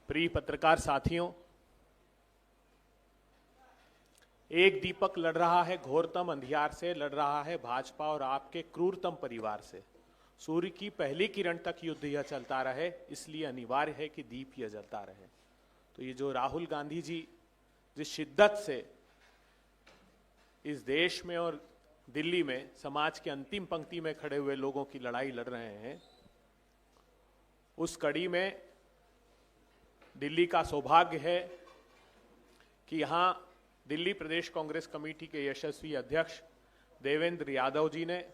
प्रिय पत्रकार साथियों, एक दीपक लड़ रहा है घोरतम अंधियार से, लड़ रहा है भाजपा और आपके क्रूरतम परिवार से। सूर्य की पहली किरण तक युद्ध यह चलता रहे, इसलिए अनिवार्य है कि दीप यह जलता रहे। तो ये जो राहुल गांधी जी जिस शिद्दत से इस देश में और दिल्ली में समाज के अंतिम पंक्ति में खड़े हुए लोगों की लड़ाई लड़ रहे हैं, उस कड़ी में दिल्ली का सौभाग्य है कि यहां दिल्ली प्रदेश कांग्रेस कमेटी के यशस्वी अध्यक्ष देवेंद्र यादव जी ने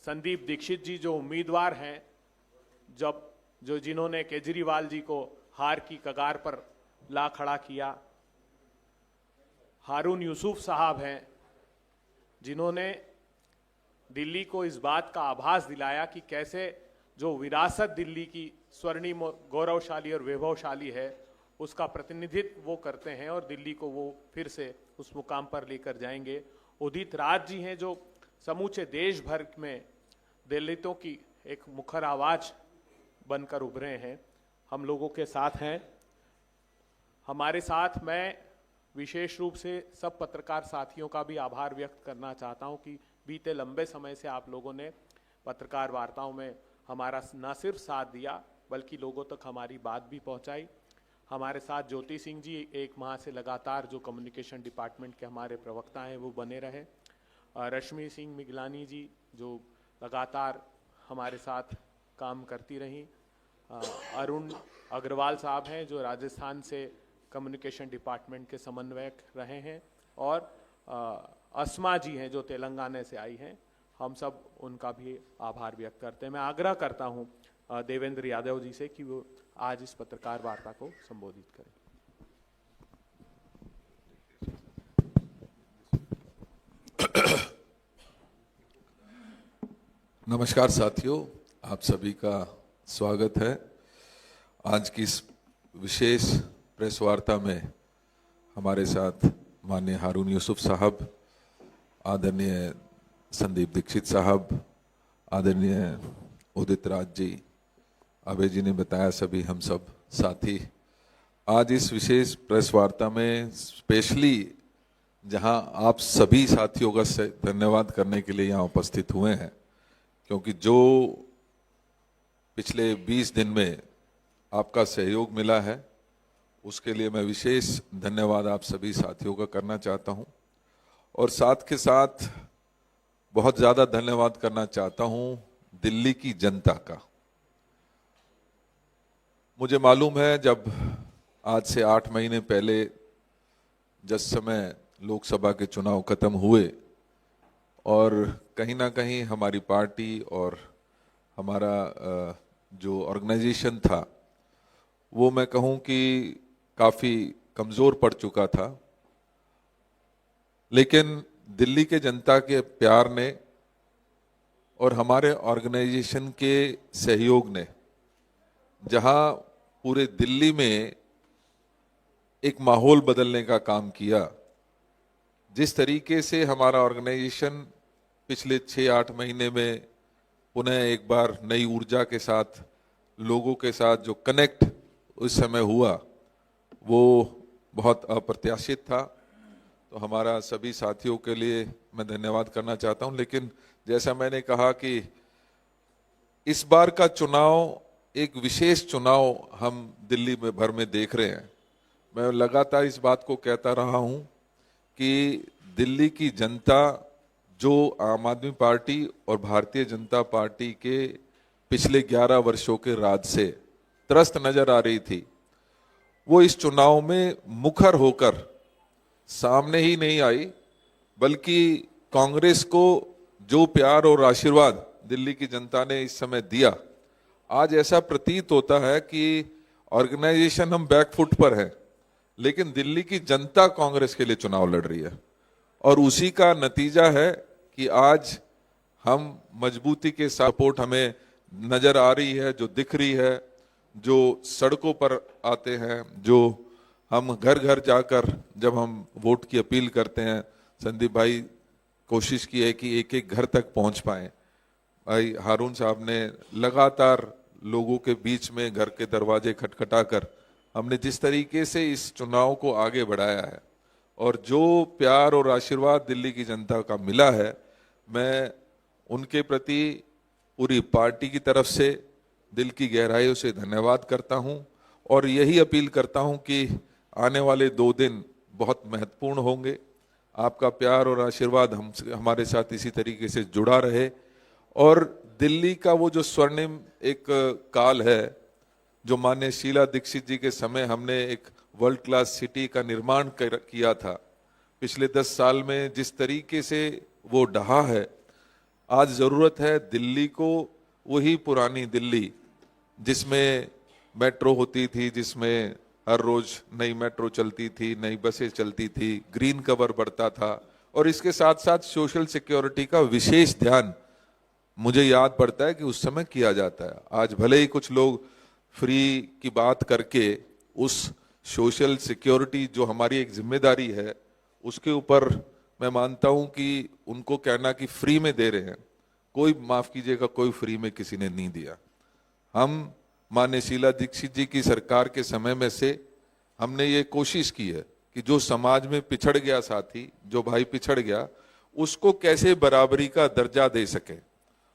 संदीप दीक्षित जी जो उम्मीदवार हैं, जिन्होंने केजरीवाल जी को हार की कगार पर ला खड़ा किया, हारून यूसुफ साहब हैं जिन्होंने दिल्ली को इस बात का आभास दिलाया कि कैसे जो विरासत दिल्ली की स्वर्णिम गौरवशाली और वैभवशाली है उसका प्रतिनिधित्व वो करते हैं और दिल्ली को वो फिर से उस मुकाम पर लेकर जाएंगे। उदित राज जी हैं जो समूचे देश भर में दलितों की एक मुखर आवाज बनकर उभरे हैं, हम लोगों के साथ हैं। हमारे साथ मैं विशेष रूप से सब पत्रकार साथियों का भी आभार व्यक्त करना चाहता हूं कि बीते लंबे समय से आप लोगों ने पत्रकार वार्ताओं में हमारा न सिर्फ साथ दिया बल्कि लोगों तक हमारी बात भी पहुंचाई। हमारे साथ ज्योति सिंह जी एक माह से लगातार जो कम्युनिकेशन डिपार्टमेंट के हमारे प्रवक्ता हैं वो बने रहे। रश्मि सिंह मिगलानी जी जो लगातार हमारे साथ काम करती रहीं। अरुण अग्रवाल साहब हैं जो राजस्थान से कम्युनिकेशन डिपार्टमेंट के समन्वयक रहे हैं, और अस्मा जी हैं जो तेलंगाना से आई हैं। हम सब उनका भी आभार व्यक्त करते हैं। मैं आग्रह करता हूं देवेंद्र यादव जी से कि वो आज इस पत्रकार वार्ता को संबोधित करें। नमस्कार साथियों, आप सभी का स्वागत है। आज की इस विशेष प्रेस वार्ता में हमारे साथ माननीय हारून यूसुफ साहब, आदरणीय संदीप दीक्षित साहब, आदरणीय उदित राज जी, अभय जी ने बताया, सभी हम सब साथी आज इस विशेष प्रेस वार्ता में स्पेशली जहां आप सभी साथियों का धन्यवाद करने के लिए यहाँ उपस्थित हुए हैं, क्योंकि जो पिछले 20 दिन में आपका सहयोग मिला है उसके लिए मैं विशेष धन्यवाद आप सभी साथियों का करना चाहता हूं। और साथ के साथ बहुत ज़्यादा धन्यवाद करना चाहता हूं दिल्ली की जनता का। मुझे मालूम है जब आज से 8 महीने पहले जिस समय लोकसभा के चुनाव खत्म हुए और कहीं ना कहीं हमारी पार्टी और हमारा जो ऑर्गेनाइजेशन था वो मैं कहूँ कि काफ़ी कमज़ोर पड़ चुका था, लेकिन दिल्ली के जनता के प्यार ने और हमारे ऑर्गेनाइजेशन के सहयोग ने जहां पूरे दिल्ली में एक माहौल बदलने का काम किया, जिस तरीके से हमारा ऑर्गेनाइजेशन पिछले 6-8 महीने में पुनः एक बार नई ऊर्जा के साथ लोगों के साथ जो कनेक्ट उस समय हुआ वो बहुत अप्रत्याशित था। तो हमारा सभी साथियों के लिए मैं धन्यवाद करना चाहता हूं। लेकिन जैसा मैंने कहा कि इस बार का चुनाव एक विशेष चुनाव हम दिल्ली में भर में देख रहे हैं। मैं लगातार इस बात को कहता रहा हूं कि दिल्ली की जनता जो आम आदमी पार्टी और भारतीय जनता पार्टी के पिछले 11 वर्षों के राज से त्रस्त नजर आ रही थी, वो इस चुनाव में मुखर होकर सामने ही नहीं आई, बल्कि कांग्रेस को जो प्यार और आशीर्वाद दिल्ली की जनता ने इस समय दिया, आज ऐसा प्रतीत होता है कि ऑर्गेनाइजेशन हम बैकफुट पर है, लेकिन दिल्ली की जनता कांग्रेस के लिए चुनाव लड़ रही है। और उसी का नतीजा है कि आज हम मजबूती के साथ सपोर्ट हमें नजर आ रही है, जो दिख रही है, जो सड़कों पर आते हैं, जो हम घर घर जाकर जब हम वोट की अपील करते हैं, संदीप भाई कोशिश की है कि एक एक घर तक पहुंच पाए। भाई हारून साहब ने लोगों के बीच में घर के दरवाजे खटखटाकर हमने जिस तरीके से इस चुनाव को आगे बढ़ाया है और जो प्यार और आशीर्वाद दिल्ली की जनता का मिला है, मैं उनके प्रति पूरी पार्टी की तरफ से दिल की गहराइयों से धन्यवाद करता हूं और यही अपील करता हूं कि आने वाले 2 दिन बहुत महत्वपूर्ण होंगे। आपका प्यार और आशीर्वाद हमारे साथ इसी तरीके से जुड़ा रहे और दिल्ली का वो जो स्वर्णिम एक काल है, जो माननीय शीला दीक्षित जी के समय हमने एक वर्ल्ड क्लास सिटी का निर्माण किया था, पिछले 10 साल में जिस तरीके से वो ढहा है, आज जरूरत है दिल्ली को वही पुरानी दिल्ली जिसमें मेट्रो होती थी, जिसमें हर रोज नई मेट्रो चलती थी, नई बसें चलती थी, ग्रीन कवर बढ़ता था और इसके साथ साथ सोशल सिक्योरिटी का विशेष ध्यान मुझे याद पड़ता है कि उस समय किया जाता है। आज भले ही कुछ लोग फ्री की बात करके उस सोशल सिक्योरिटी जो हमारी एक जिम्मेदारी है उसके ऊपर मैं मानता हूं कि उनको कहना कि फ्री में दे रहे हैं, कोई माफ कीजिएगा, कोई फ्री में किसी ने नहीं दिया। हम माननीय शीला दीक्षित जी की सरकार के समय में से हमने ये कोशिश की है कि जो समाज में पिछड़ गया साथी, जो भाई पिछड़ गया, उसको कैसे बराबरी का दर्जा दे सके।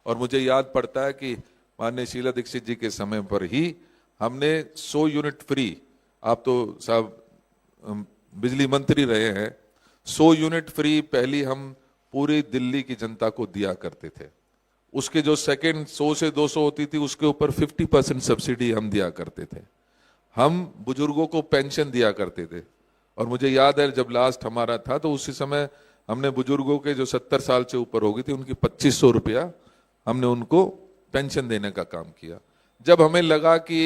और मुझे याद पड़ता है कि माननीय शीला दीक्षित जी के समय पर ही हमने 100 यूनिट फ्री, आप तो साहब बिजली मंत्री रहे हैं, 100 यूनिट फ्री पहली हम पूरी दिल्ली की जनता को दिया करते थे। उसके जो सेकंड 100 से 200 होती थी उसके ऊपर 50% सब्सिडी हम दिया करते थे। हम बुजुर्गों को पेंशन दिया करते थे और मुझे याद है जब लास्ट हमारा था तो उसी समय हमने बुजुर्गों के जो 70 साल से ऊपर हो गई थी उनकी 2500 रुपया हमने उनको पेंशन देने का काम किया। जब हमें लगा कि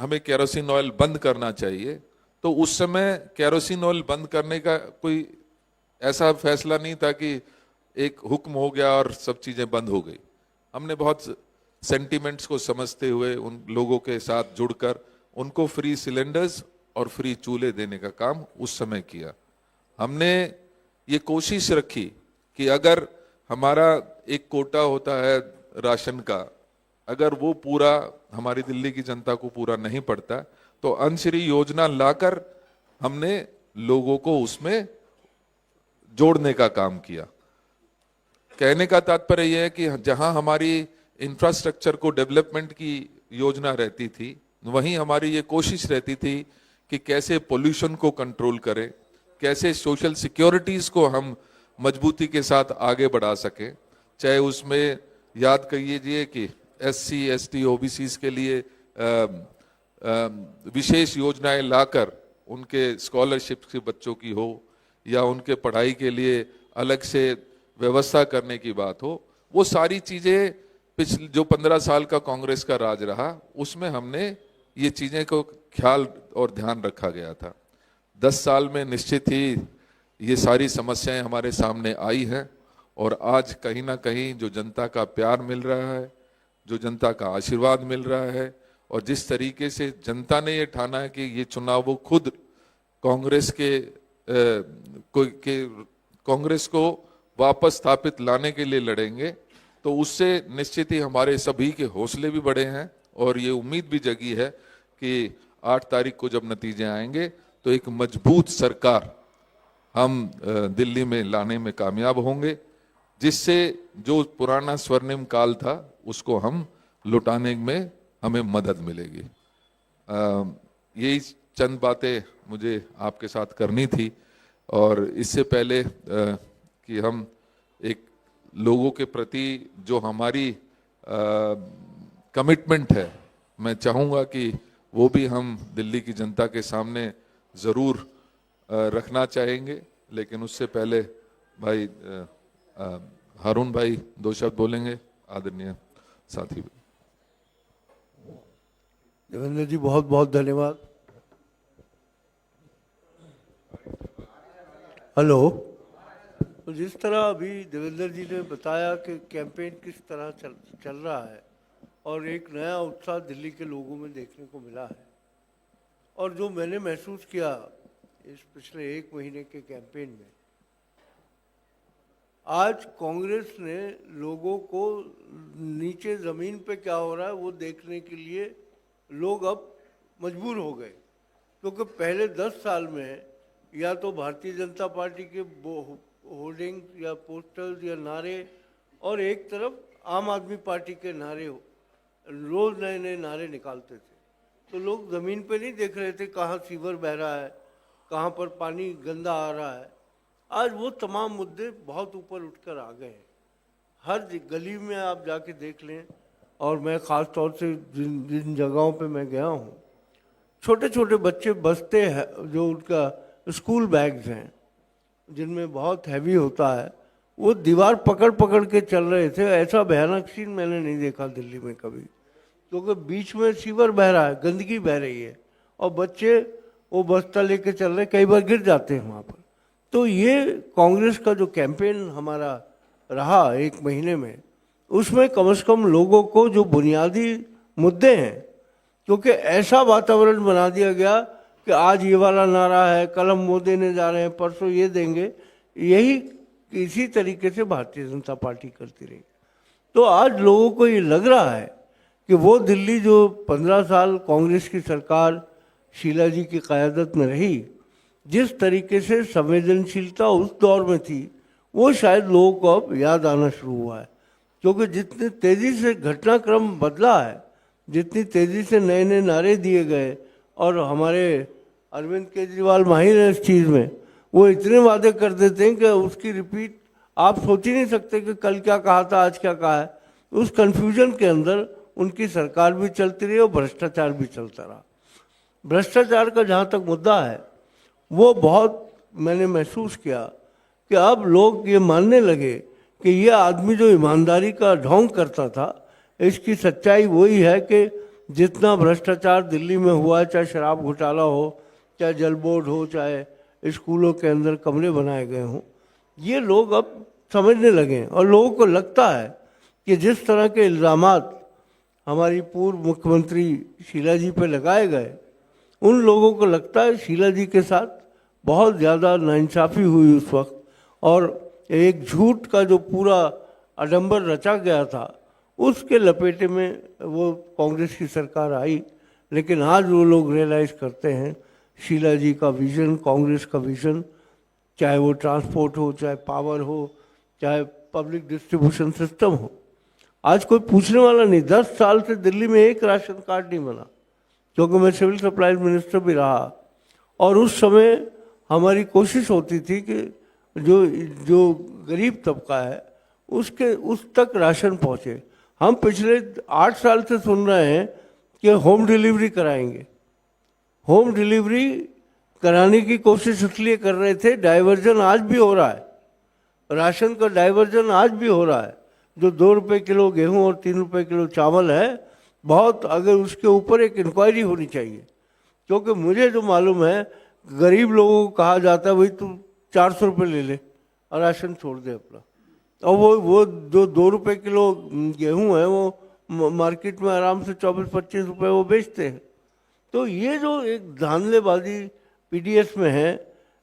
हमें केरोसिन ऑयल बंद करना चाहिए तो उस समय केरोसिन ऑयल बंद करने का कोई ऐसा फैसला नहीं था कि एक हुक्म हो गया और सब चीजें बंद हो गई। हमने बहुत सेंटिमेंट्स को समझते हुए उन लोगों के साथ जुड़कर उनको फ्री सिलेंडर्स और फ्री चूल्हे देने का काम उस समय किया। हमने ये कोशिश रखी कि अगर हमारा एक कोटा होता है राशन का, अगर वो पूरा हमारी दिल्ली की जनता को पूरा नहीं पड़ता तो अंशरी योजना लाकर हमने लोगों को उसमें जोड़ने का काम किया। कहने का तात्पर्य यह है कि जहां हमारी इंफ्रास्ट्रक्चर को डेवलपमेंट की योजना रहती थी, वहीं हमारी ये कोशिश रहती थी कि कैसे पोल्यूशन को कंट्रोल करें, कैसे सोशल सिक्योरिटीज को हम मजबूती के साथ आगे बढ़ा सकें। चाहे उसमें याद कीजिए कि SC ST OBCs के लिए विशेष योजनाएं लाकर उनके स्कॉलरशिप के बच्चों की हो या उनके पढ़ाई के लिए अलग से व्यवस्था करने की बात हो, वो सारी चीजें पिछले जो 15 साल का कांग्रेस का राज रहा उसमें हमने ये चीजें को ख्याल और ध्यान रखा गया था। 10 साल में निश्चित ही ये सारी समस्याएं हमारे सामने आई हैं और आज कहीं ना कहीं जो जनता का प्यार मिल रहा है, जो जनता का आशीर्वाद मिल रहा है और जिस तरीके से जनता ने ये ठाना है कि ये चुनाव वो खुद कांग्रेस कांग्रेस को वापस स्थापित लाने के लिए लड़ेंगे, तो उससे निश्चित ही हमारे सभी के हौसले भी बढ़े हैं और ये उम्मीद भी जगी है कि 8 तारीख को जब नतीजे आएंगे तो एक मजबूत सरकार हम दिल्ली में लाने में कामयाब होंगे, जिससे जो पुराना स्वर्णिम काल था उसको हम लुटाने में हमें मदद मिलेगी। यही चंद बातें मुझे आपके साथ करनी थी और इससे पहले कि हम एक लोगों के प्रति जो हमारी कमिटमेंट है, मैं चाहूँगा कि वो भी हम दिल्ली की जनता के सामने ज़रूर रखना चाहेंगे। लेकिन उससे पहले भाई हारून भाई 2 शब्द बोलेंगे, आदरणीय साथी। देवेंद्र जी बहुत बहुत धन्यवाद। हेलो। तो जिस तरह अभी देवेंद्र जी ने बताया कि कैंपेन किस तरह चल रहा है और एक नया उत्साह दिल्ली के लोगों में देखने को मिला है, और जो मैंने महसूस किया इस पिछले 1 महीने के कैंपेन में, आज कांग्रेस ने लोगों को नीचे ज़मीन पे क्या हो रहा है वो देखने के लिए लोग अब मजबूर हो गए, क्योंकि पहले 10 साल में या तो भारतीय जनता पार्टी के होर्डिंग या पोस्टर्स या नारे और एक तरफ आम आदमी पार्टी के नारे रोज नए नए नारे निकालते थे, तो लोग ज़मीन पे नहीं देख रहे थे कहाँ सीवर बह रहा है, कहाँ पर पानी गंदा आ रहा है। आज वो तमाम मुद्दे बहुत ऊपर उठकर आ गए हैं। हर गली में आप जाके देख लें, और मैं ख़ास तौर से जिन जिन जगहों पे मैं गया हूँ, छोटे छोटे बच्चे बसते हैं जो उनका स्कूल बैग्स हैं जिनमें बहुत हैवी होता है, वो दीवार पकड़ पकड़ के चल रहे थे। ऐसा भयानक सीन मैंने नहीं देखा दिल्ली में कभी, क्योंकि बीच में सीवर बह रहा है, गंदगी बह रही है और बच्चे वो बस्ता लेके चल रहे, कई बार गिर जाते हैं वहाँ पर। तो ये कांग्रेस का जो कैंपेन हमारा रहा 1 महीने में, उसमें कम से कम लोगों को जो बुनियादी मुद्दे हैं, क्योंकि ऐसा वातावरण बना दिया गया कि आज ये वाला नारा है, कल हम वो देने जा रहे हैं, परसों ये देंगे, यही इसी तरीके से भारतीय जनता पार्टी करती रही। तो आज लोगों को ये लग रहा है कि वो दिल्ली जो 15 साल कांग्रेस की सरकार शीला जी की क़यादत में रही, जिस तरीके से संवेदनशीलता उस दौर में थी, वो शायद लोगों को अब याद आना शुरू हुआ है, क्योंकि जितनी तेज़ी से घटनाक्रम बदला है, जितनी तेज़ी से नए नए नारे दिए गए, और हमारे अरविंद केजरीवाल माहिर हैं इस चीज़ में, वो इतने वादे कर देते हैं कि उसकी रिपीट आप सोच ही नहीं सकते कि कल क्या कहा था, आज क्या कहा है। उस कन्फ्यूजन के अंदर उनकी सरकार भी चलती रही और भ्रष्टाचार भी चलता रहा। भ्रष्टाचार का जहाँ तक मुद्दा है, वो बहुत मैंने महसूस किया कि अब लोग ये मानने लगे कि ये आदमी जो ईमानदारी का ढोंग करता था, इसकी सच्चाई वही है कि जितना भ्रष्टाचार दिल्ली में हुआ, चाहे शराब घोटाला हो, चाहे जल बोर्ड हो, चाहे स्कूलों के अंदर कमरे बनाए गए हों, ये लोग अब समझने लगे। और लोगों को लगता है कि जिस तरह के इल्ज़ामात हमारी पूर्व मुख्यमंत्री शीला जी पे लगाए गए, उन लोगों को लगता है शीला जी के साथ बहुत ज़्यादा नाइंसाफ़ी हुई उस वक्त, और एक झूठ का जो पूरा आडंबर रचा गया था, उसके लपेटे में वो कांग्रेस की सरकार आई। लेकिन आज वो लोग रियलाइज़ करते हैं शीला जी का विज़न, कांग्रेस का विज़न, चाहे वो ट्रांसपोर्ट हो, चाहे पावर हो, चाहे पब्लिक डिस्ट्रीब्यूशन सिस्टम हो, आज कोई पूछने वाला नहीं। 10 साल से दिल्ली में एक राशन कार्ड नहीं बना, क्योंकि मैं सिविल सप्लाईज मिनिस्टर भी रहा, और उस समय हमारी कोशिश होती थी कि जो गरीब तबका है उसके उस तक राशन पहुँचे। हम पिछले 8 साल से सुन रहे हैं कि होम डिलीवरी कराएंगे। होम डिलीवरी कराने की कोशिश इसलिए कर रहे थे, डाइवर्जन आज भी हो रहा है, राशन का डाइवर्जन आज भी हो रहा है। जो 2 रुपये किलो गेहूं और 3 रुपये किलो चावल है, बहुत, अगर उसके ऊपर एक इंक्वायरी होनी चाहिए, क्योंकि मुझे जो मालूम है गरीब लोगों को कहा जाता है भाई तू 400 रुपये ले ले और राशन छोड़ दे अपना, और वो जो 2 रुपये किलो गेहूं है वो मार्केट में आराम से 24-25 रुपये वो बेचते हैं। तो ये जो एक धांधलेबाजी पीडीएस में है,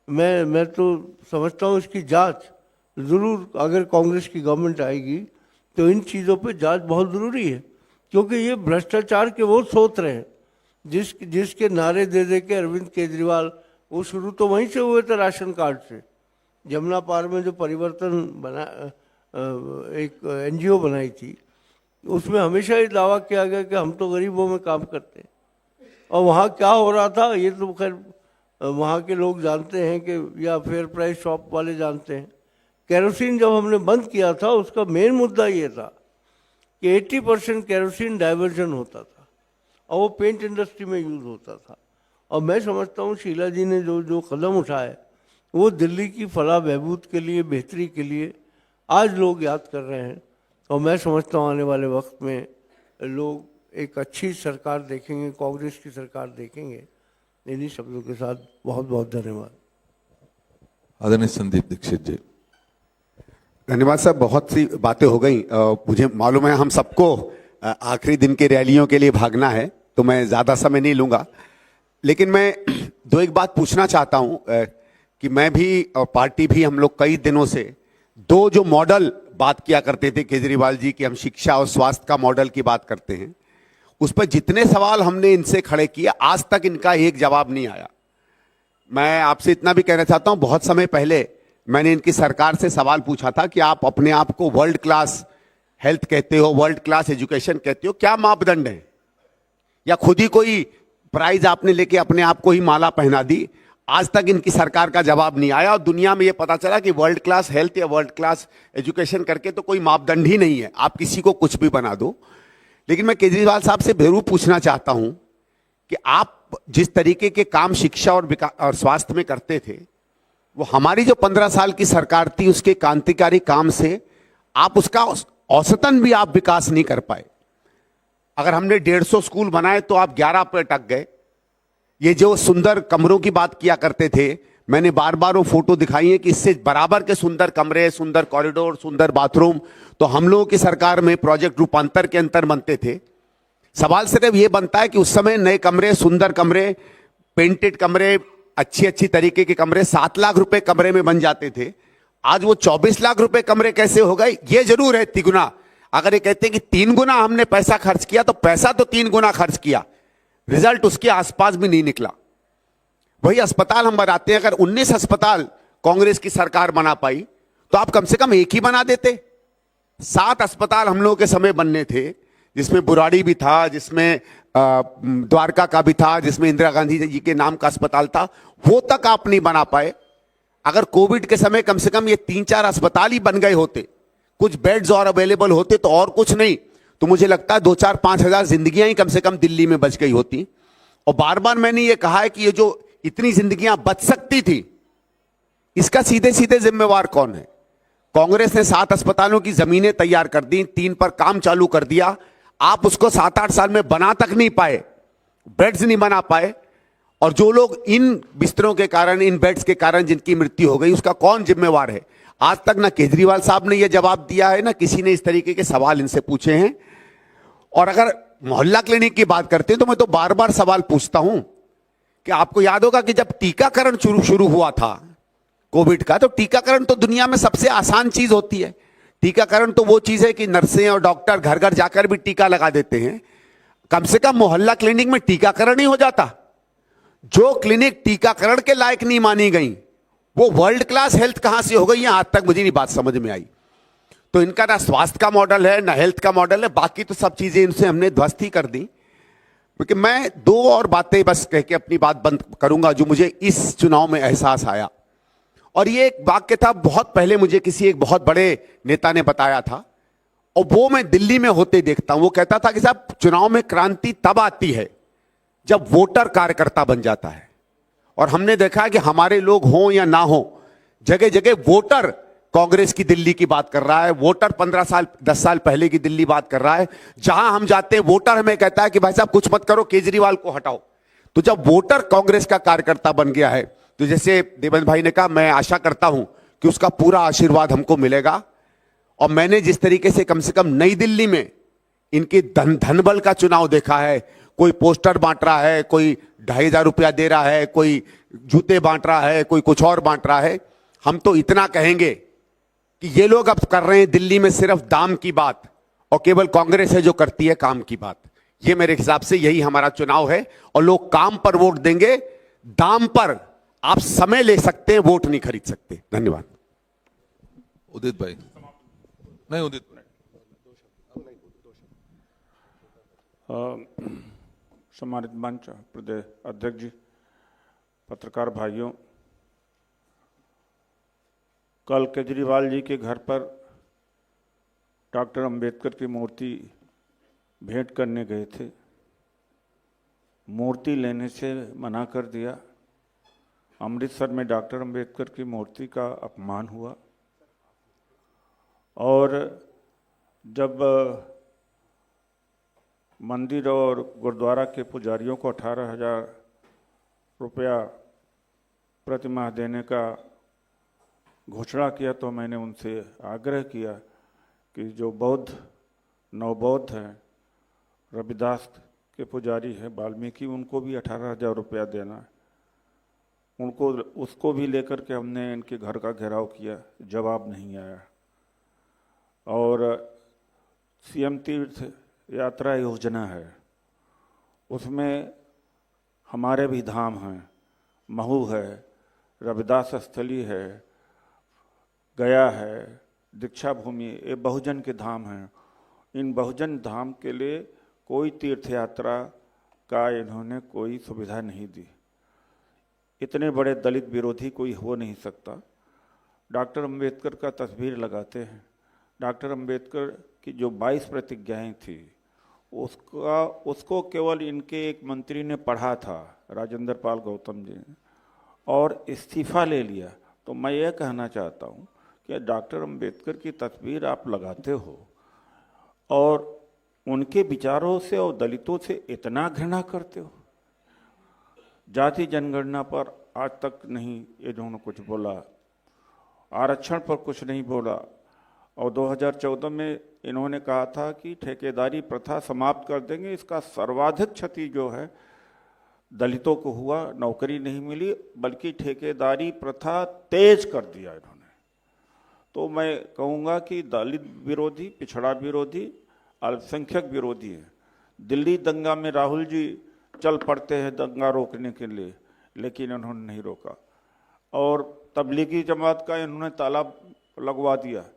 मैं तो समझता हूँ इसकी जांच ज़रूर, अगर कांग्रेस की गवर्नमेंट आएगी तो इन चीज़ों पे जांच बहुत ज़रूरी है, क्योंकि ये भ्रष्टाचार के वो स्रोत रहे हैं जिसके नारे दे दे के अरविंद केजरीवाल, वो शुरू तो वहीं से हुए थे, राशन कार्ड से। जमुना पार में जो परिवर्तन बना, एक एनजीओ बनाई थी, उसमें हमेशा ये दावा किया गया कि हम तो गरीबों में काम करते हैं, और वहाँ क्या हो रहा था ये तो खैर वहाँ के लोग जानते हैं कि, या फेयर प्राइस शॉप वाले जानते हैं। केरोसिन जब हमने बंद किया था, उसका मेन मुद्दा ये था कि 80% केरोसिन डाइवर्जन होता था और वो पेंट इंडस्ट्री में यूज़ होता था। और मैं समझता हूँ शीला जी ने जो कदम उठाए, वो दिल्ली की फलाह बहबूद के लिए, बेहतरी के लिए आज लोग याद कर रहे हैं। और मैं समझता हूँ आने वाले वक्त में लोग एक अच्छी सरकार देखेंगे, कांग्रेस की सरकार देखेंगे। इन्हीं शब्दों के साथ बहुत बहुत धन्यवाद। आदरणीय संदीप दीक्षित जी। धन्यवाद साहब, बहुत सी बातें हो गई। मुझे मालूम है हम सबको आखिरी दिन की रैलियों के लिए भागना है, तो मैं ज़्यादा समय नहीं लूँगा, लेकिन मैं एक बात पूछना चाहता हूँ कि मैं भी और पार्टी भी, हम लोग कई दिनों से दो जो मॉडल बात किया करते थे केजरीवाल जी कि हम शिक्षा और स्वास्थ्य का मॉडल की बात करते हैं, उस पर जितने सवाल हमने इनसे खड़े किए आज तक इनका एक जवाब नहीं आया। मैं आपसे इतना भी कहना चाहता हूं, बहुत समय पहले मैंने इनकी सरकार से सवाल पूछा था कि आप अपने आप को वर्ल्ड क्लास हेल्थ कहते हो, वर्ल्ड क्लास एजुकेशन कहते हो, क्या मापदंड है? या खुद ही कोई प्राइज आपने लेके अपने आप को ही माला पहना दी? आज तक इनकी सरकार का जवाब नहीं आया और दुनिया में यह पता चला कि वर्ल्ड क्लास हेल्थ या वर्ल्ड क्लास एजुकेशन करके तो कोई मापदंड ही नहीं है, आप किसी को कुछ भी बना दो। लेकिन मैं केजरीवाल साहब से जरूर पूछना चाहता हूं कि आप जिस तरीके के काम शिक्षा और स्वास्थ्य में करते थे, वो हमारी जो 15 साल की सरकार थी उसके क्रांतिकारी काम से आप उसका औसतन भी आप विकास नहीं कर पाए। अगर हमने 150 स्कूल बनाए तो आप 11 पे अटक गए। ये जो सुंदर कमरों की बात किया करते थे, मैंने बार बार वो फोटो दिखाई है कि इससे बराबर के सुंदर कमरे, सुंदर कॉरिडोर, सुंदर बाथरूम तो हम लोगों की सरकार में प्रोजेक्ट रूपांतर के अंतर बनते थे। सवाल सिर्फ ये बनता है कि उस समय नए कमरे, सुंदर कमरे, पेंटेड कमरे, अच्छी अच्छी तरीके के कमरे 7 लाख रुपए कमरे में बन जाते थे। आज वो 24 लाख रुपए कमरे कैसे हो गए? ये जरूर है तिगुना। अगर ये कहते हैं कि 3 गुना हमने पैसा खर्च किया, तो पैसा तो 3 गुना खर्च किया, रिजल्ट उसके आसपास भी नहीं निकला। वही अस्पताल हम बनाते हैं, अगर 19 अस्पताल कांग्रेस की सरकार बना पाई तो आप कम से कम एक ही बना देते। 7 अस्पताल हम लोगों के समय बनने थे, जिसमें बुराड़ी भी था, जिसमें द्वारका का भी था, जिसमें इंदिरा गांधी जी के नाम का अस्पताल था, वो तक आप नहीं बना पाए। अगर कोविड के समय कम से कम ये 3-4 अस्पताल ही बन गए होते, कुछ बेड्स और अवेलेबल होते तो और कुछ नहीं तो मुझे लगता है 2-4-5 हजार जिंदगियां ही कम से कम दिल्ली में बच गई होती। और बार बार मैंने ये कहा है कि ये जो इतनी जिंदगियां बच सकती थी, इसका सीधे सीधे जिम्मेवार कौन है? कांग्रेस ने 7 अस्पतालों की जमीनें तैयार कर दी, 3 पर काम चालू कर दिया, आप उसको 7-8 साल में बना तक नहीं पाए, बेड्स नहीं बना पाए। और जो लोग इन बिस्तरों के कारण, इन बेड्स के कारण जिनकी मृत्यु हो गई, उसका कौन जिम्मेवार है? आज तक ना केजरीवाल साहब ने यह जवाब दिया है, ना किसी ने इस तरीके के सवाल इनसे पूछे हैं। और अगर मोहल्ला क्लिनिक की बात करते हैं तो मैं तो बार बार सवाल पूछता हूं कि आपको याद होगा कि जब टीकाकरण शुरू हुआ था कोविड का, तो टीकाकरण तो दुनिया में सबसे आसान चीज होती है। टीकाकरण तो वो चीज है कि नर्सें और डॉक्टर घर घर जाकर भी टीका लगा देते हैं। कम से कम मोहल्ला क्लिनिक में टीकाकरण ही हो जाता। जो क्लिनिक टीकाकरण के लायक नहीं मानी गई, वो वर्ल्ड क्लास हेल्थ कहां से हो गई है, आज तक मुझे नहीं बात समझ में आई। तो इनका ना स्वास्थ्य का मॉडल है, ना हेल्थ का मॉडल है, बाकी तो सब चीजें इनसे हमने ध्वस्त ही कर दी। क्योंकि मैं 2 और बातें बस कह के अपनी बात बंद करूंगा जो मुझे इस चुनाव में एहसास आया। और ये एक वाक्य था, बहुत पहले मुझे किसी एक बहुत बड़े नेता ने बताया था, और वो मैं दिल्ली में होते देखता हूं। वो कहता था कि साहब, चुनाव में क्रांति तब आती है जब वोटर कार्यकर्ता बन जाता है। और हमने देखा कि हमारे लोग हों या ना हो, जगह जगह वोटर कांग्रेस की दिल्ली की बात कर रहा है, वोटर 15 साल 10 साल पहले की दिल्ली बात कर रहा है। जहां हम जाते हैं वोटर हमें कहता है कि भाई साहब कुछ मत करो, केजरीवाल को हटाओ। तो जब वोटर कांग्रेस का कार्यकर्ता बन गया है, तो जैसे देवेंद्र भाई ने कहा, मैं आशा करता हूं कि उसका पूरा आशीर्वाद हमको मिलेगा। और मैंने जिस तरीके से कम नई दिल्ली में इनके धनबल का चुनाव देखा है, कोई पोस्टर बांट रहा है, कोई 2,500 रुपया दे रहा है, कोई जूते बांट रहा है, कोई कुछ और बांट रहा है। हम तो इतना कहेंगे कि ये लोग अब कर रहे हैं दिल्ली में सिर्फ दाम की बात, और केवल कांग्रेस है जो करती है काम की बात। ये मेरे हिसाब से यही हमारा चुनाव है, और लोग काम पर वोट देंगे, दाम पर आप समय ले सकते हैं, वोट नहीं खरीद सकते। धन्यवाद। उदित भाई, नहीं उदित सम्मानित मंच, प्रदेश अध्यक्ष जी, पत्रकार भाइयों, कल केजरीवाल जी के घर पर डॉक्टर अंबेडकर की मूर्ति भेंट करने गए थे। मूर्ति लेने से मना कर दिया। अमृतसर में डॉक्टर अंबेडकर की मूर्ति का अपमान हुआ। और जब मंदिर और गुरुद्वारा के पुजारियों को 18,000 रुपया प्रतिमाह देने का घोषणा किया, तो मैंने उनसे आग्रह किया कि जो बौद्ध नवबौद्ध हैं, रविदास के पुजारी हैं, वाल्मीकि, उनको भी 18,000 रुपया देना है। उनको उसको भी लेकर के हमने इनके घर का घेराव किया, जवाब नहीं आया। और सीएम तीर्थ यात्रा योजना है, उसमें हमारे भी धाम हैं, महू है, रविदास स्थली है, गया है, दीक्षा भूमि, ये बहुजन के धाम हैं। इन बहुजन धाम के लिए कोई तीर्थ यात्रा का इन्होंने कोई सुविधा नहीं दी। इतने बड़े दलित विरोधी कोई हो नहीं सकता। डॉक्टर अंबेडकर का तस्वीर लगाते हैं। डॉक्टर अंबेडकर की जो 22 प्रतिज्ञाएं थी, उसको केवल इनके एक मंत्री ने पढ़ा था, राजेंद्र पाल गौतम जी ने, और इस्तीफा ले लिया। तो मैं ये कहना चाहता हूँ कि डॉक्टर अंबेडकर की तस्वीर आप लगाते हो और उनके विचारों से और दलितों से इतना घृणा करते हो। जाति जनगणना पर आज तक नहीं इन्होंने कुछ बोला, आरक्षण पर कुछ नहीं बोला। और 2014 में इन्होंने कहा था कि ठेकेदारी प्रथा समाप्त कर देंगे। इसका सर्वाधिक क्षति जो है दलितों को हुआ, नौकरी नहीं मिली, बल्कि ठेकेदारी प्रथा तेज कर दिया इन्होंने। तो मैं कहूँगा कि दलित विरोधी, पिछड़ा विरोधी, अल्पसंख्यक विरोधी है। दिल्ली दंगा में राहुल जी चल पड़ते हैं दंगा रोकने के लिए, लेकिन उन्होंने नहीं रोका। और तबलीगी जमात का इन्होंने ताला लगवा दिया।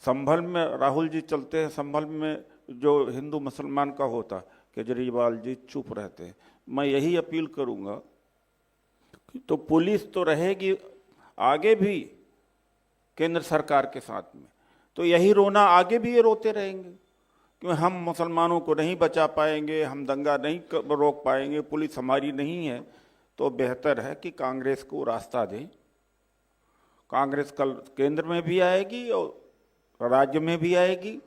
संभल में राहुल जी चलते हैं, संभल में जो हिंदू मुसलमान का होता, केजरीवाल जी चुप रहते हैं। मैं यही अपील करूंगा कि तो पुलिस तो रहेगी आगे भी केंद्र सरकार के साथ में, तो यही रोना आगे भी ये रोते रहेंगे कि हम मुसलमानों को नहीं बचा पाएंगे, हम दंगा नहीं रोक पाएंगे, पुलिस हमारी नहीं है। तो बेहतर है कि कांग्रेस को रास्ता दें। कांग्रेस कल केंद्र में भी आएगी और राज्य में भी आएगी,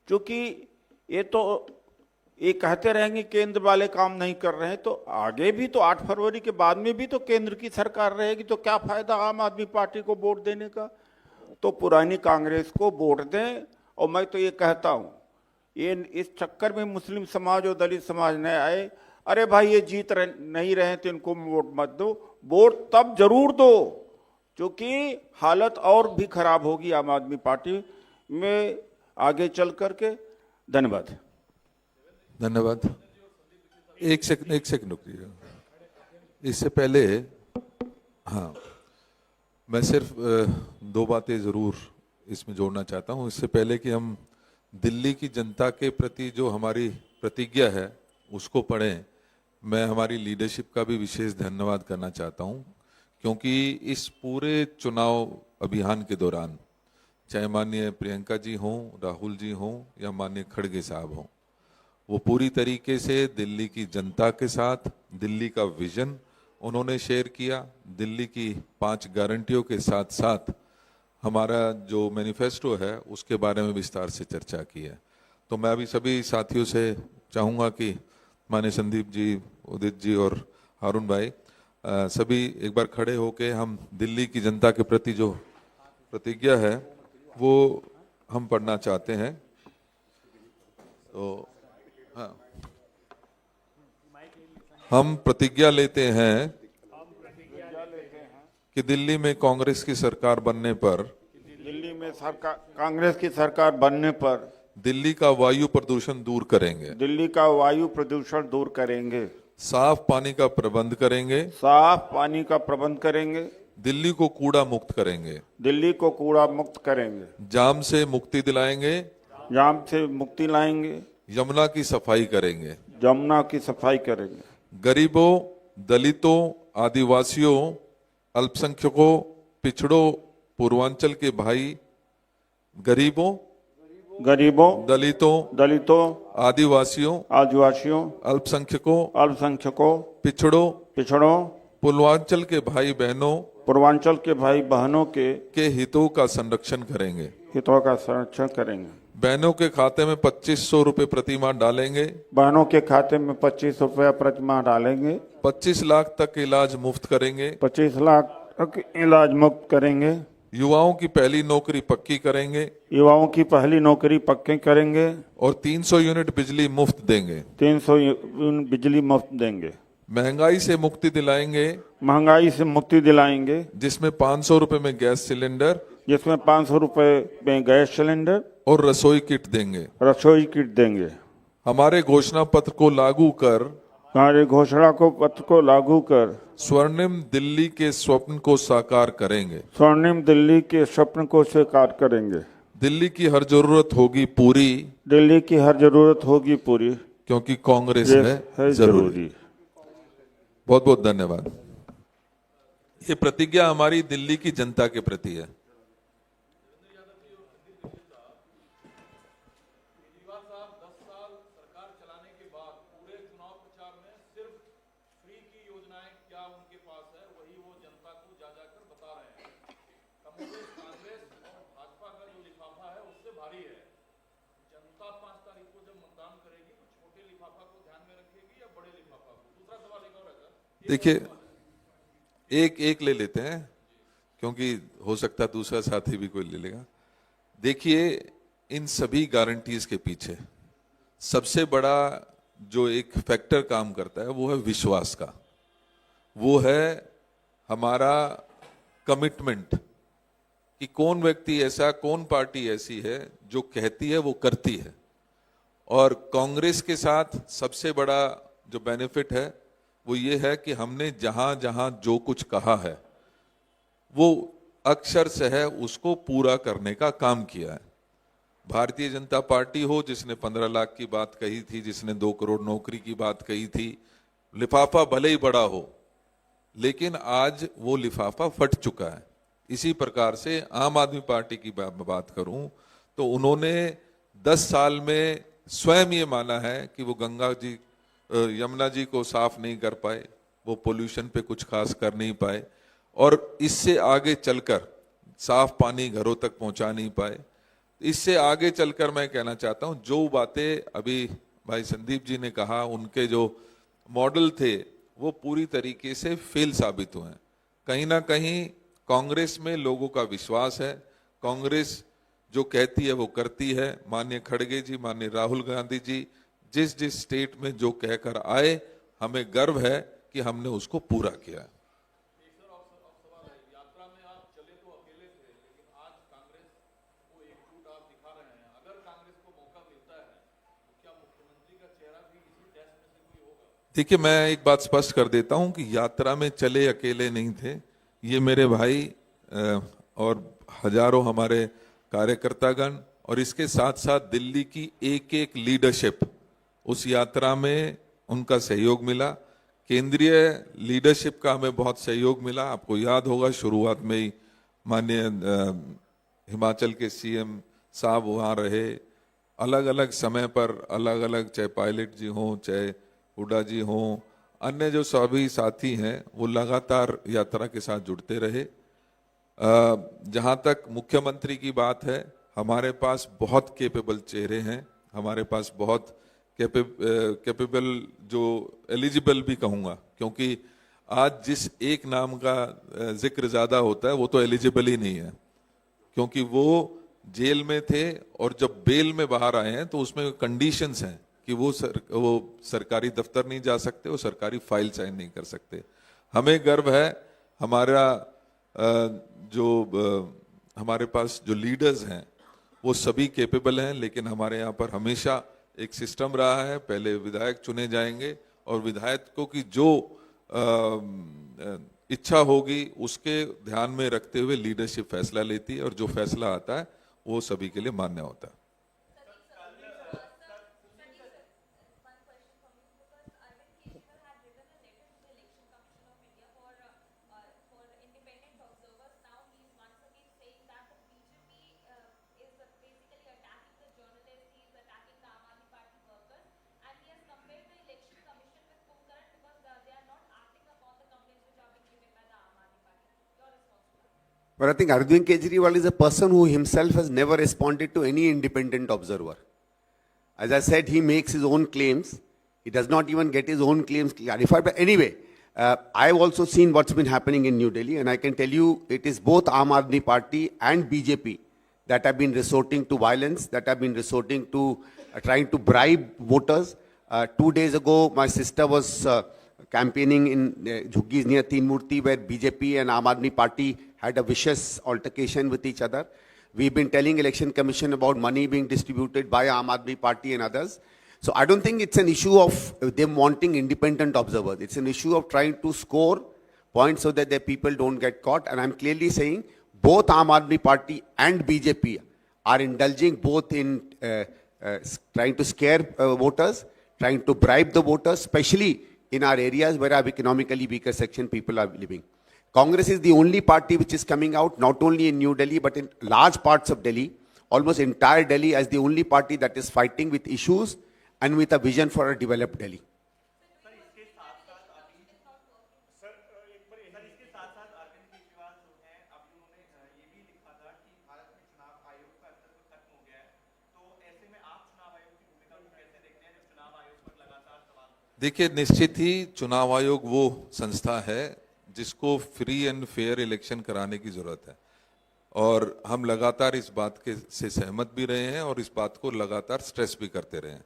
क्योंकि ये तो ये कहते रहेंगे केंद्र वाले काम नहीं कर रहे हैं, तो आगे भी तो 8 फरवरी के बाद में भी तो केंद्र की सरकार रहेगी, तो क्या फायदा आम आदमी पार्टी को वोट देने का। तो पुरानी कांग्रेस को वोट दें। और मैं तो ये कहता हूँ, ये इस चक्कर में मुस्लिम समाज और दलित समाज न आए, अरे भाई ये जीत नहीं रहे तो इनको वोट मत दो। वोट तब जरूर दो, क्योंकि हालत और भी खराब होगी आम आदमी पार्टी में आगे चल करके। धन्यवाद। धन्यवाद। एक सेकंड रुकिए। इससे पहले हाँ, मैं सिर्फ 2 बातें ज़रूर इसमें जोड़ना चाहता हूँ। इससे पहले कि हम दिल्ली की जनता के प्रति जो हमारी प्रतिज्ञा है उसको पढ़ें, मैं हमारी लीडरशिप का भी विशेष धन्यवाद करना चाहता हूँ, क्योंकि इस पूरे चुनाव अभियान के दौरान चाहे माननीय प्रियंका जी हों, राहुल जी हों या माननीय खड़गे साहब हों, वो पूरी तरीके से दिल्ली की जनता के साथ दिल्ली का विजन उन्होंने शेयर किया। दिल्ली की 5 गारंटियों के साथ साथ हमारा जो मैनिफेस्टो है उसके बारे में विस्तार से चर्चा की है। तो मैं अभी सभी साथियों से चाहूँगा कि माननीय संदीप जी, उदित जी और हारून भाई सभी एक बार खड़े होके हम दिल्ली की जनता के प्रति जो प्रतिज्ञा है वो हम पढ़ना चाहते हैं। तो हाँ, हम प्रतिज्ञा लेते हैं कि दिल्ली में कांग्रेस की सरकार बनने पर कांग्रेस की सरकार बनने पर दिल्ली का वायु प्रदूषण दूर करेंगे। दिल्ली का वायु प्रदूषण दूर करेंगे। साफ पानी का प्रबंध करेंगे। साफ पानी का प्रबंध करेंगे। दिल्ली को कूड़ा मुक्त करेंगे। दिल्ली को कूड़ा मुक्त करेंगे। जाम से मुक्ति दिलाएंगे। जाम से मुक्ति लाएंगे। यमुना की सफाई करेंगे। यमुना की सफाई करेंगे। गरीबों, दलितों, आदिवासियों, अल्पसंख्यकों, पिछड़ों, पूर्वांचल के भाई, गरीबों, दलितों, आदिवासियों, अल्पसंख्यकों, पिछड़ों, पूर्वांचल के भाई बहनों के हितों का संरक्षण करेंगे। बहनों के खाते में 2500 रुपए प्रति माह डालेंगे। 25 लाख तक इलाज मुफ्त करेंगे। युवाओं की पहली नौकरी पक्की करेंगे। और 300 यूनिट बिजली मुफ्त देंगे। महंगाई से मुक्ति दिलाएंगे, महंगाई से मुक्ति दिलाएंगे, जिसमें 500 रुपए में गैस सिलेंडर जिसमें 500 रुपए में गैस सिलेंडर और रसोई किट देंगे। रसोई किट देंगे। हमारे घोषणा पत्र को लागू कर हमारे घोषणा को पत्र को लागू कर स्वर्णिम दिल्ली के स्वप्न को साकार करेंगे। स्वर्णिम दिल्ली के स्वप्न को साकार करेंगे। दिल्ली की हर जरूरत होगी पूरी, दिल्ली की हर जरूरत होगी पूरी, क्योंकि कांग्रेस है जरूरी। जरूरी। बहुत बहुत धन्यवाद। ये प्रतिज्ञा हमारी दिल्ली की जनता के प्रति है। देखिए, एक एक ले लेते हैं, क्योंकि हो सकता है दूसरा साथी भी कोई ले लेगा। देखिए, इन सभी गारंटीज के पीछे सबसे बड़ा जो एक फैक्टर काम करता है वो है विश्वास का, वो है हमारा कमिटमेंट कि कौन व्यक्ति ऐसा, कौन पार्टी ऐसी है जो कहती है वो करती है। और कांग्रेस के साथ सबसे बड़ा जो बेनिफिट है वो ये है कि हमने जहां जहां जो कुछ कहा है वो अक्षर से है उसको पूरा करने का काम किया है। भारतीय जनता पार्टी हो जिसने 15 लाख की बात कही थी, जिसने 2 करोड़ नौकरी की बात कही थी, लिफाफा भले ही बड़ा हो लेकिन आज वो लिफाफा फट चुका है। इसी प्रकार से आम आदमी पार्टी की बात करूं तो उन्होंने 10 साल में स्वयं ये माना है कि वो यमुना जी को साफ नहीं कर पाए, वो पोल्यूशन पे कुछ खास कर नहीं पाए और इससे आगे चलकर साफ पानी घरों तक पहुंचा नहीं पाए। इससे आगे चलकर मैं कहना चाहता हूं, जो बातें अभी भाई संदीप जी ने कहा, उनके जो मॉडल थे वो पूरी तरीके से फेल साबित हुए हैं। कहीं ना कहीं कांग्रेस में लोगों का विश्वास है, कांग्रेस जो कहती है वो करती है। माननीय खड़गे जी, माननीय राहुल गांधी जी जिस जिस स्टेट में जो कहकर आए, हमें गर्व है कि हमने उसको पूरा किया। देखिए, मैं एक बात स्पष्ट कर देता हूं कि यात्रा में चले अकेले नहीं थे, ये मेरे भाई और हजारों हमारे कार्यकर्तागण और इसके साथ साथ दिल्ली की एक एक लीडरशिप, उस यात्रा में उनका सहयोग मिला। केंद्रीय लीडरशिप का हमें बहुत सहयोग मिला। आपको याद होगा शुरुआत में ही माननीय हिमाचल के सीएम साहब वहाँ रहे, अलग अलग समय पर अलग अलग, चाहे पायलट जी हों, चाहे हुड्डा जी हों, अन्य जो सभी साथी हैं वो लगातार यात्रा के साथ जुड़ते रहे। जहाँ तक मुख्यमंत्री की बात है, हमारे पास बहुत केपेबल चेहरे हैं, हमारे पास बहुत कैपेबल, जो एलिजिबल भी कहूँगा, क्योंकि आज जिस एक नाम का जिक्र ज़्यादा होता है वो तो एलिजिबल ही नहीं है, क्योंकि वो जेल में थे और जब बेल में बाहर आए हैं तो उसमें कंडीशंस हैं कि वो सरकारी दफ्तर नहीं जा सकते, वो सरकारी फाइल साइन नहीं कर सकते। हमें गर्व है, हमारे पास जो लीडर्स हैं वो सभी कैपेबल हैं, लेकिन हमारे यहाँ पर हमेशा एक सिस्टम रहा है, पहले विधायक चुने जाएंगे और विधायकों की जो इच्छा होगी उसके ध्यान में रखते हुए लीडरशिप फैसला लेती है और जो फैसला आता है वो सभी के लिए मान्य होता है। But I think Arvind Kejriwal is a person who himself has never responded to any independent observer. As I said, he makes his own claims. He does not even get his own claims clarified. But anyway, I've also seen what's been happening in New Delhi, and I can tell you it is both Aam Aadmi Party and BJP that have been resorting to violence, that have been resorting to trying to bribe voters. 2 days ago, my sister was campaigning in Jhuggi's near Teen Murti, where BJP and Aam Aadmi Party had a vicious altercation with each other. We've been telling Election Commission about money being distributed by Aam Aadmi Party and others. So I don't think it's an issue of them wanting independent observers. It's an issue of trying to score points so that the people don't get caught. And I'm clearly saying both Aam Aadmi Party and BJP are indulging both in trying to scare voters, trying to bribe the voters, especially in our areas where our economically weaker section people are living. Congress is the only party which is coming out, not only in New Delhi, but in large parts of Delhi, almost entire Delhi, as the only party that is fighting with issues and with a vision for a developed Delhi. देखिए, निश्चित ही चुनाव आयोग वो संस्था है जिसको free and fair election कराने की जरूरत है, और हम लगातार इस बात के से सहमत भी रहे हैं और इस बात को लगातार स्ट्रेस भी करते रहे हैं।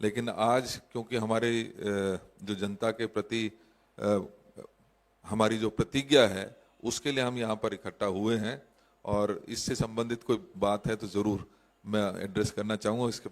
लेकिन आज क्योंकि हमारे जो जनता के प्रति हमारी जो प्रतिज्ञा है उसके लिए हम यहाँ पर इकट्ठा हुए हैं, और इससे संबंधित कोई बात है तो जरूर मैं एड्रेस करना चाहूँगा। इसके